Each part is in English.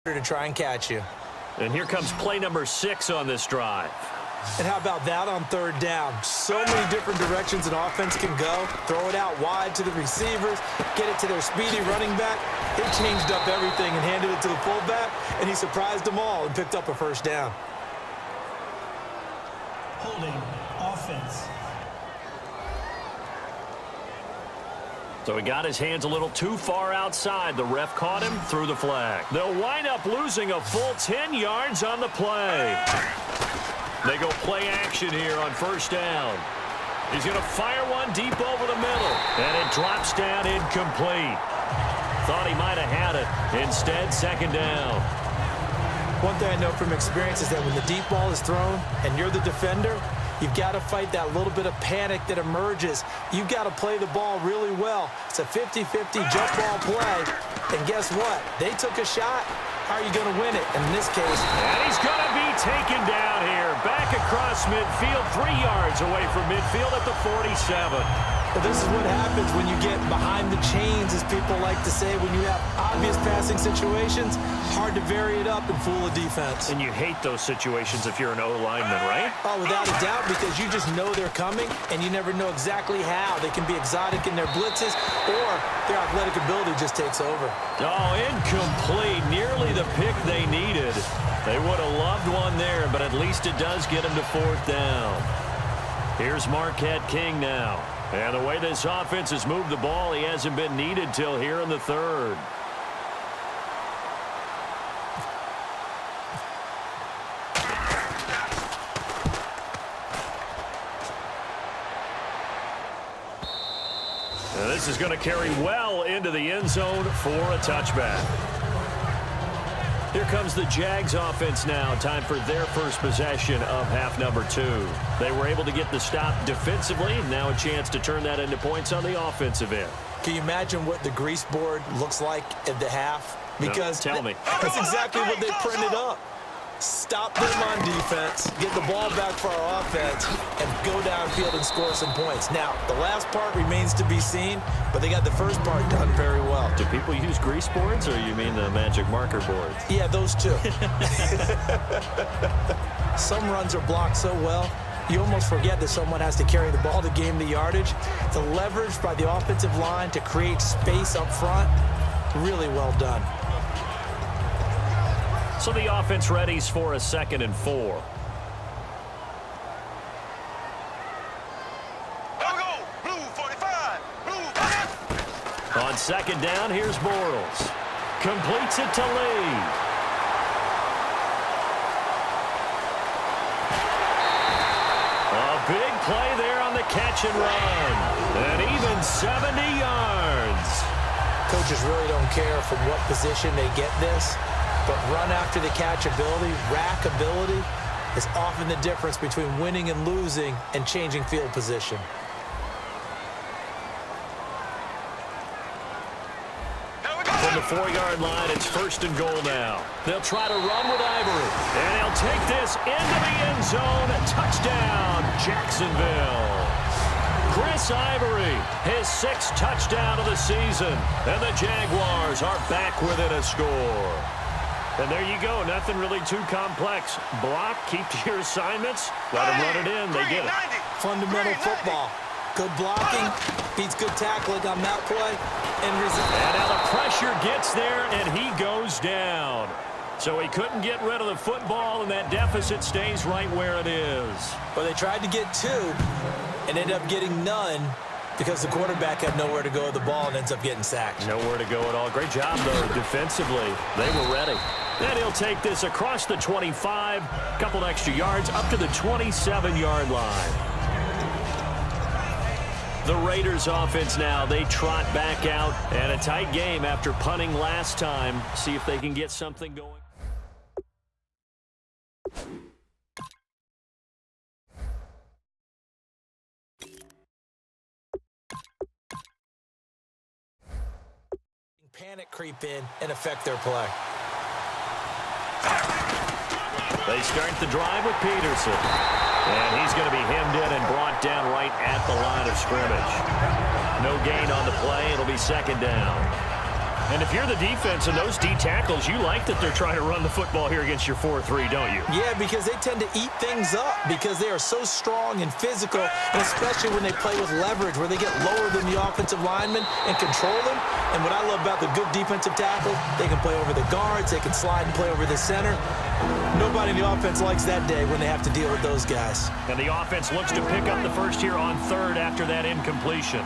to try and catch you. And here comes play number 6 on this drive. And how about that on third down? So many different directions an offense can go. Throw it out wide to the receivers, get it to their speedy running back. They changed up everything and handed it to the fullback, and he surprised them all and picked up a first down. Holding offense. So he got his hands a little too far outside. The ref caught him, threw the flag. They'll wind up losing a full 10 yards on the play. They go play action here on first down. He's going to fire one deep over the middle, and it drops down incomplete. Thought he might have had it. Instead, second down. One thing I know from experience is that when the deep ball is thrown and you're the defender, you've got to fight that little bit of panic that emerges. You've got to play the ball really well. It's a 50-50 jump ball play. And guess what? They took a shot. How are you going to win it? And in this case... And he's going to be taken down here. Back across midfield, 3 yards away from midfield at the 47. But this is what happens when you get behind the chains, as people like to say. When you have obvious passing situations, hard to vary it up and fool a defense. And you hate those situations if you're an O-lineman, right? Oh, without a doubt, because you just know they're coming, and you never know exactly how. They can be exotic in their blitzes, or their athletic ability just takes over. Oh, incomplete. Nearly the pick they needed. They would have loved one there, but at least it does get them to fourth down. Here's Marquette King now. And the way this offense has moved the ball, he hasn't been needed till here in the third. And this is going to carry well into the end zone for a touchback. Here comes the Jags offense now. Time for their first possession of half number 2. They were able to get the stop defensively. Now a chance to turn that into points on the offensive end. Can you imagine what the grease board looks like at the half? Because no, tell me. That's exactly what they printed up. Stop them on defense, get the ball back for our offense, and go downfield and score some points. Now, the last part remains to be seen, but they got the first part done very well. Do people use grease boards, or you mean the magic marker boards? Yeah, those two. Some runs are blocked so well, you almost forget that someone has to carry the ball to gain the yardage. The leverage by the offensive line to create space up front, really well done. So the offense readies for a 2nd and 4. Blue 45. Blue. On second down, here's Bortles. Completes it to Lee. A big play there on the catch and run. And even 70 yards. Coaches really don't care from what position they get this. But run after the catch ability, rack ability, is often the difference between winning and losing and changing field position. From the 4-yard line, it's 1st and goal now. They'll try to run with Ivory. And he'll take this into the end zone. Touchdown, Jacksonville. Chris Ivory, his 6th touchdown of the season. And the Jaguars are back within a score. And there you go. Nothing really too complex. Block, keep to your assignments. Let them run it in. They get it. Fundamental football. Good blocking beats good tackling on that play. And now the pressure gets there, and he goes down. So he couldn't get rid of the football, and that deficit stays right where it is. Well, they tried to get 2 and ended up getting none, because the quarterback had nowhere to go with the ball and ends up getting sacked. Nowhere to go at all. Great job, though, defensively. They were ready. And he'll take this across the 25, couple extra yards, up to the 27-yard line. The Raiders offense now, they trot back out, and a tight game after punting last time. See if they can get something going. Panic creep in and affect their play. They start the drive with Peterson. And he's going to be hemmed in and brought down right at the line of scrimmage. No gain on the play. It'll be 2nd down. And if you're the defense and those D tackles, you like that they're trying to run the football here against your 4-3, don't you? Yeah, because they tend to eat things up because they are so strong and physical, and especially when they play with leverage where they get lower than the offensive linemen and control them. And what I love about the good defensive tackles, they can play over the guards, they can slide and play over the center. Nobody in the offense likes that day when they have to deal with those guys. And the offense looks to pick up the first here on third after that incompletion.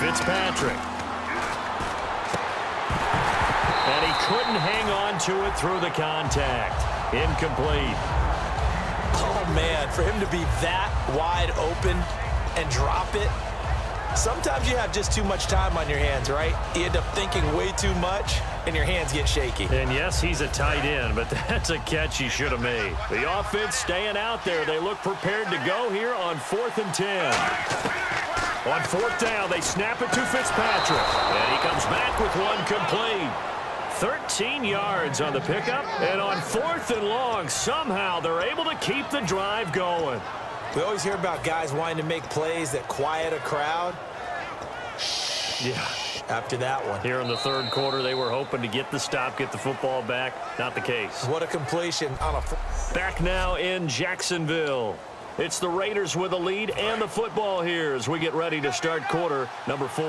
Fitzpatrick. And he couldn't hang on to it through the contact. Incomplete. Oh, man, for him to be that wide open and drop it, sometimes you have just too much time on your hands, right? You end up thinking way too much, and your hands get shaky. And yes, he's a tight end, but that's a catch he should have made. The offense staying out there. They look prepared to go here on 4th and 10. On 4th down, they snap it to Fitzpatrick. And he comes back with one complete. 13 yards on the pickup. And on 4th and long, somehow they're able to keep the drive going. We always hear about guys wanting to make plays that quiet a crowd. Yeah. After that one. Here in the third quarter, they were hoping to get the stop, get the football back. Not the case. What a completion on a... Back now in Jacksonville. It's the Raiders with the lead and the football here as we get ready to start quarter number 4.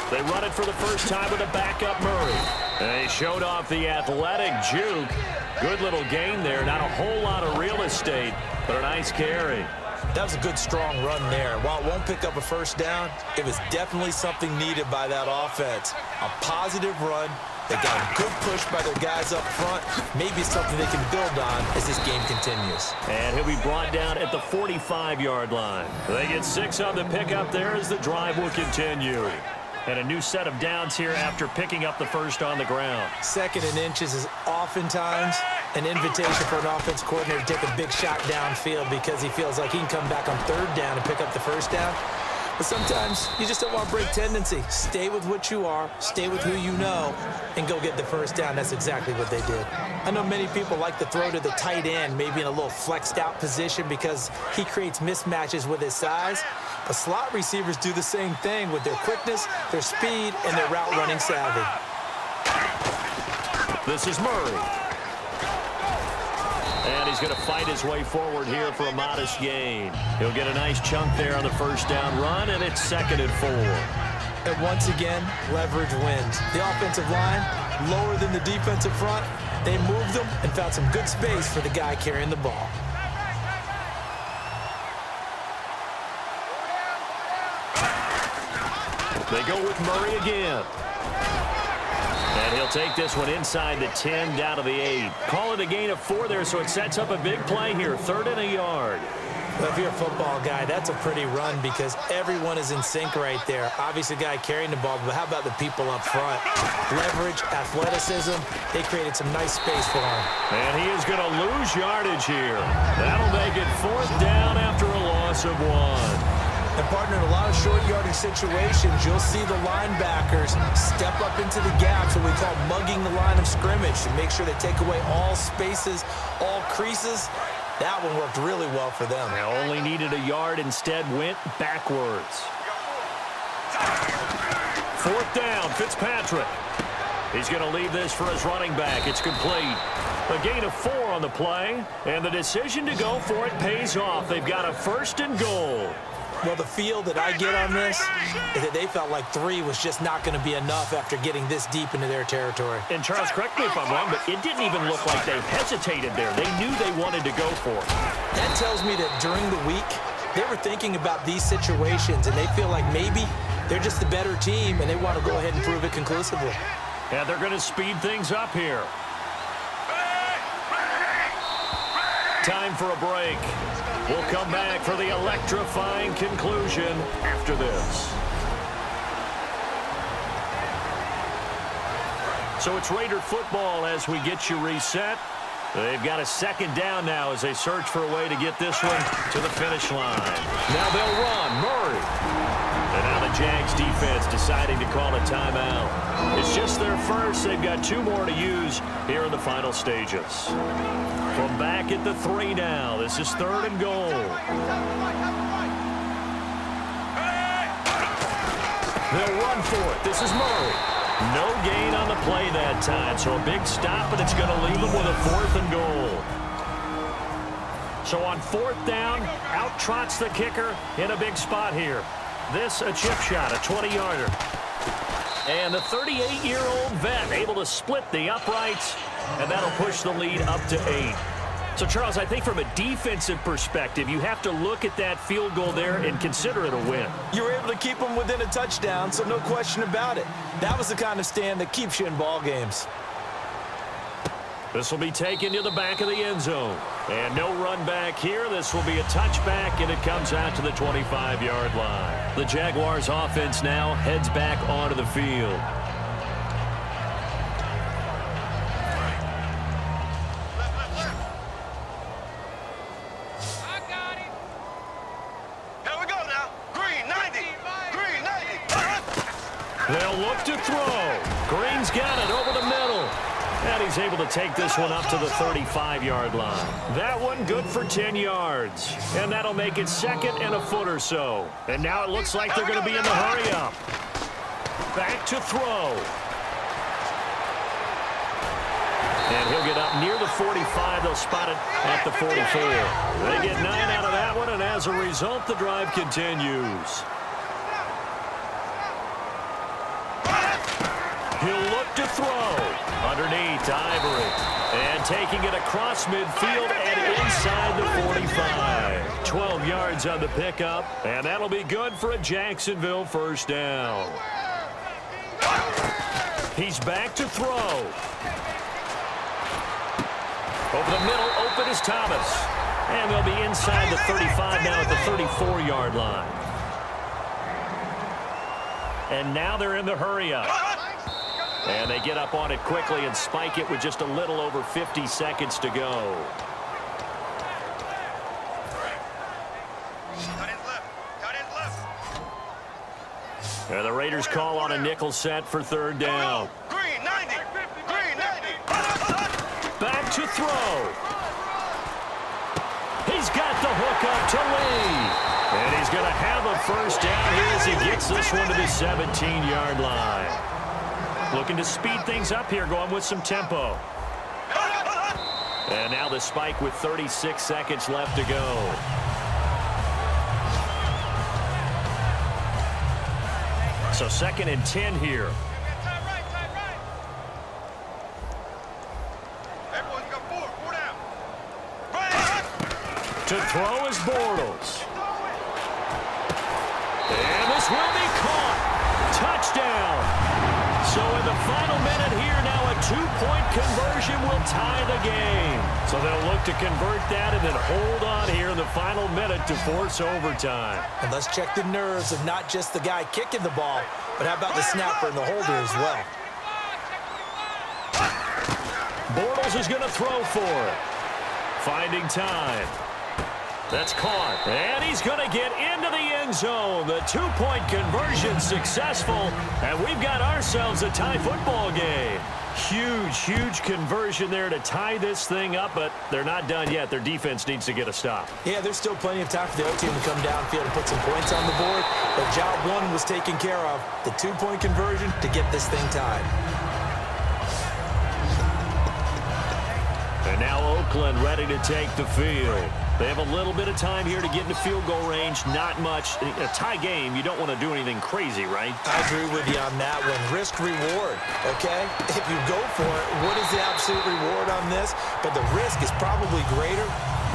They run it for the first time with a backup Murray. And they showed off the athletic juke. Good little gain there. Not a whole lot of real estate, but a nice carry. That was a good, strong run there. While it won't pick up a first down, it was definitely something needed by that offense. A positive run. They got a good push by their guys up front. Maybe something they can build on as this game continues. And he'll be brought down at the 45-yard line. They get 6 on the pickup there as the drive will continue. And a new set of downs here after picking up the first on the ground. 2nd and inches is oftentimes an invitation for an offense coordinator to take a big shot downfield because he feels like he can come back on 3rd down and pick up the first down. But sometimes you just don't want to break tendency. Stay with what you are, stay with who you know, and go get the first down. That's exactly what they did. I know many people like to throw to the tight end, maybe in a little flexed out position because he creates mismatches with his size. But slot receivers do the same thing with their quickness, their speed, and their route running savvy. This is Murray. And he's going to fight his way forward here for a modest gain. He'll get a nice chunk there on the first down run, and it's 2nd and 4. And once again, leverage wins. The offensive line, lower than the defensive front, they moved them and found some good space for the guy carrying the ball. They go with Murray again. And he'll take this one inside the 10, down to the 8. Call it a gain of 4 there, so it sets up a big play here. 3rd and a yard. Well, if you're a football guy, that's a pretty run because everyone is in sync right there. Obviously, the guy carrying the ball, but how about the people up front? Leverage, athleticism, they created some nice space for him. And he is going to lose yardage here. That'll make it 4th down after a loss of 1. And, partner, in a lot of short yardage situations, you'll see the linebackers step up into the gaps, what we call mugging the line of scrimmage, to make sure they take away all spaces, all creases. That one worked really well for them. They only needed a yard, instead went backwards. 4th down, Fitzpatrick. He's going to leave this for his running back. It's complete. A gain of 4 on the play, and the decision to go for it pays off. They've got a 1st and goal. Well, the feel that I get on this is that they felt like 3 was just not going to be enough after getting this deep into their territory. And, Charles, correct me if I'm wrong, but it didn't even look like they hesitated there. They knew they wanted to go for it. That tells me that during the week, they were thinking about these situations, and they feel like maybe they're just the better team, and they want to go ahead and prove it conclusively. And they're going to speed things up here. Time for a break. We'll come back for the electrifying conclusion after this. So it's Raider football as we get you reset. They've got a 2nd down now as they search for a way to get this one to the finish line. Now they'll run. Murray. And now the Jags defense decides deciding to call a timeout. It's just their first. They've got 2 more to use here in the final stages. From back at the 3 now. This is 3rd and goal. They'll run for it. This is Murray. No gain on the play that time, so a big stop, and it's going to leave them with a 4th and goal. So on 4th down, out trots the kicker in a big spot here. This a chip shot, a 20-yarder. And the 38-year-old vet able to split the uprights, and that'll push the lead up to 8. So, Charles, I think from a defensive perspective, you have to look at that field goal there and consider it a win. You were able to keep them within a touchdown, so no question about it. That was the kind of stand that keeps you in ball games. This will be taken to the back of the end zone. And no run back here. This will be a touchback, and it comes out to the 25-yard line. The Jaguars offense now heads back onto the field. They'll look to throw. Green's got it over the middle. And he's able to take this one up to the 35-yard line. That one good for 10 yards. And that'll make it 2nd and a foot or so. And now it looks like they're going to be in the hurry-up. Back to throw. And he'll get up near the 45. They'll spot it at the 44. They get 9 out of that one, and as a result, the drive continues. He'll look to throw. Underneath, Ivory. And taking it across midfield and inside the 45. 12 yards on the pickup, and that'll be good for a Jacksonville 1st down. He's back to throw. Over the middle, open is Thomas. And they'll be inside the 35 now at the 34-yard line. And now they're in the hurry-up. And they get up on it quickly and spike it with just a little over 50 seconds to go. And the Raiders call on a nickel set for 3rd down. Green 90. Green 90. Back to throw. He's got the hook up to Lee. And he's going to have a 1st down here as he gets this one to the 17-yard line. Looking to speed things up here, going with some tempo. And now the spike with 36 seconds left to go. So 2nd and 10 here. To throw is Bortles. And this will be caught. Touchdown. So in the final minute here now, a 2-point conversion will tie the game. So they'll look to convert that and then hold on here in the final minute to force overtime. And let's check the nerves of not just the guy kicking the ball, but how about the snapper and the holder as well. Bortles is going to throw for it. Finding time. That's caught. And he's going to get into the end zone. The 2-point conversion successful. And we've got ourselves a tie football game. Huge conversion there to tie this thing up, but they're not done yet. Their defense needs to get a stop. Yeah, there's still plenty of time for the other team to come downfield and put some points on the board. But job 1 was taken care of. The 2-point conversion to get this thing tied. And now Oakland ready to take the field. They have a little bit of time here to get into field goal range. Not much. A tie game, you don't want to do anything crazy, right? I agree with you on that one. Risk-reward, okay? If you go for it, what is the absolute reward on this? But the risk is probably greater.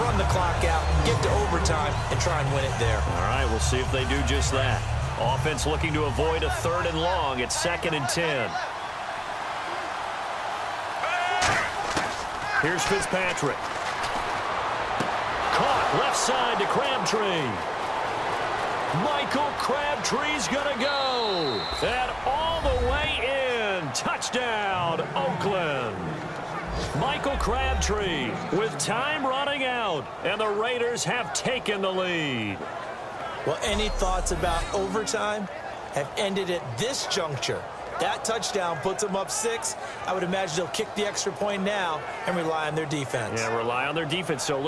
Run the clock out, get to overtime, and try and win it there. All right, we'll see if they do just that. Offense looking to avoid a 3rd and long. It's 2nd and 10. Here's Fitzpatrick. Caught left side to Crabtree. Michael Crabtree's going to go. And all the way in. Touchdown, Oakland. Michael Crabtree with time running out. And the Raiders have taken the lead. Well, any thoughts about overtime? have ended at this juncture. That touchdown puts them up 6. I would imagine they'll kick the extra point now and rely on their defense. Yeah, rely on their defense. So